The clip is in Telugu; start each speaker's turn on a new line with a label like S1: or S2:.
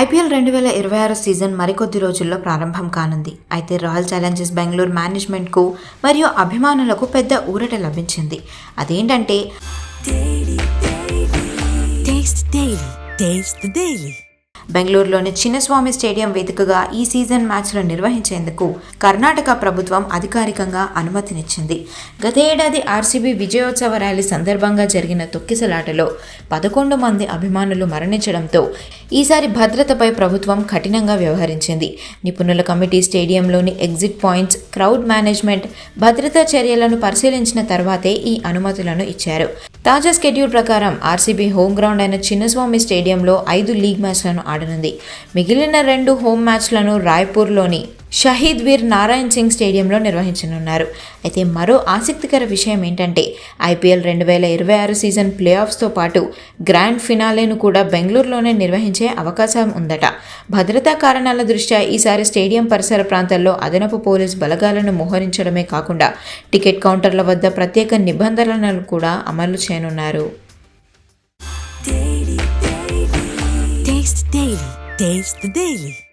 S1: ఐపీఎల్ 2026 సీజన్ మరికొద్ది రోజుల్లో ప్రారంభం కానుంది. అయితే రాయల్ ఛాలెంజర్స్ బెంగళూరు మేనేజ్మెంట్కు మరియు అభిమానులకు పెద్ద ఊరట లభించింది. అదేంటంటే బెంగళూరులోని చిన్నస్వామి స్టేడియం వేదికగా ఈ సీజన్ మ్యాచ్లు నిర్వహించేందుకు కర్ణాటక ప్రభుత్వం అధికారికంగా అనుమతినిచ్చింది. గత ఏడాది ఆర్సీబీ విజయోత్సవ ర్యాలీ సందర్భంగా జరిగిన తొక్కిసలాటలో 11 మంది అభిమానులు మరణించడంతో ఈసారి భద్రతపై ప్రభుత్వం కఠినంగా వ్యవహరించింది. నిపుణుల కమిటీ స్టేడియంలోని ఎగ్జిట్ పాయింట్స్, క్రౌడ్ మేనేజ్మెంట్, భద్రతా చర్యలను పరిశీలించిన తర్వాతే ఈ అనుమతులను ఇచ్చారు. తాజా స్కెడ్యూల్ ప్రకారం ఆర్సీబీ హోమ్ గ్రౌండ్ అయిన చిన్నస్వామి స్టేడియంలో 5 లీగ్ మ్యాచ్లను ఆడనుంది. మిగిలిన 2 హోమ్ మ్యాచ్లను రాయ్పూర్లోని షహీద్ వీర్ నారాయణ్ సింగ్ స్టేడియంలో నిర్వహించనున్నారు. అయితే మరో ఆసక్తికర విషయం ఏంటంటే ఐపీఎల్ 2026 సీజన్ ప్లే ఆఫ్స్తో పాటు గ్రాండ్ ఫినాలేను కూడా బెంగళూరులోనే నిర్వహించే అవకాశం ఉందట. భద్రతా కారణాల దృష్ట్యా ఈసారి స్టేడియం పరిసర ప్రాంతాల్లో అదనపు పోలీస్ బలగాలను మోహరించడమే కాకుండా టికెట్ కౌంటర్ల వద్ద ప్రత్యేక నిబంధనలను కూడా అమలు చేయనున్నారు.
S2: Taste the Daily.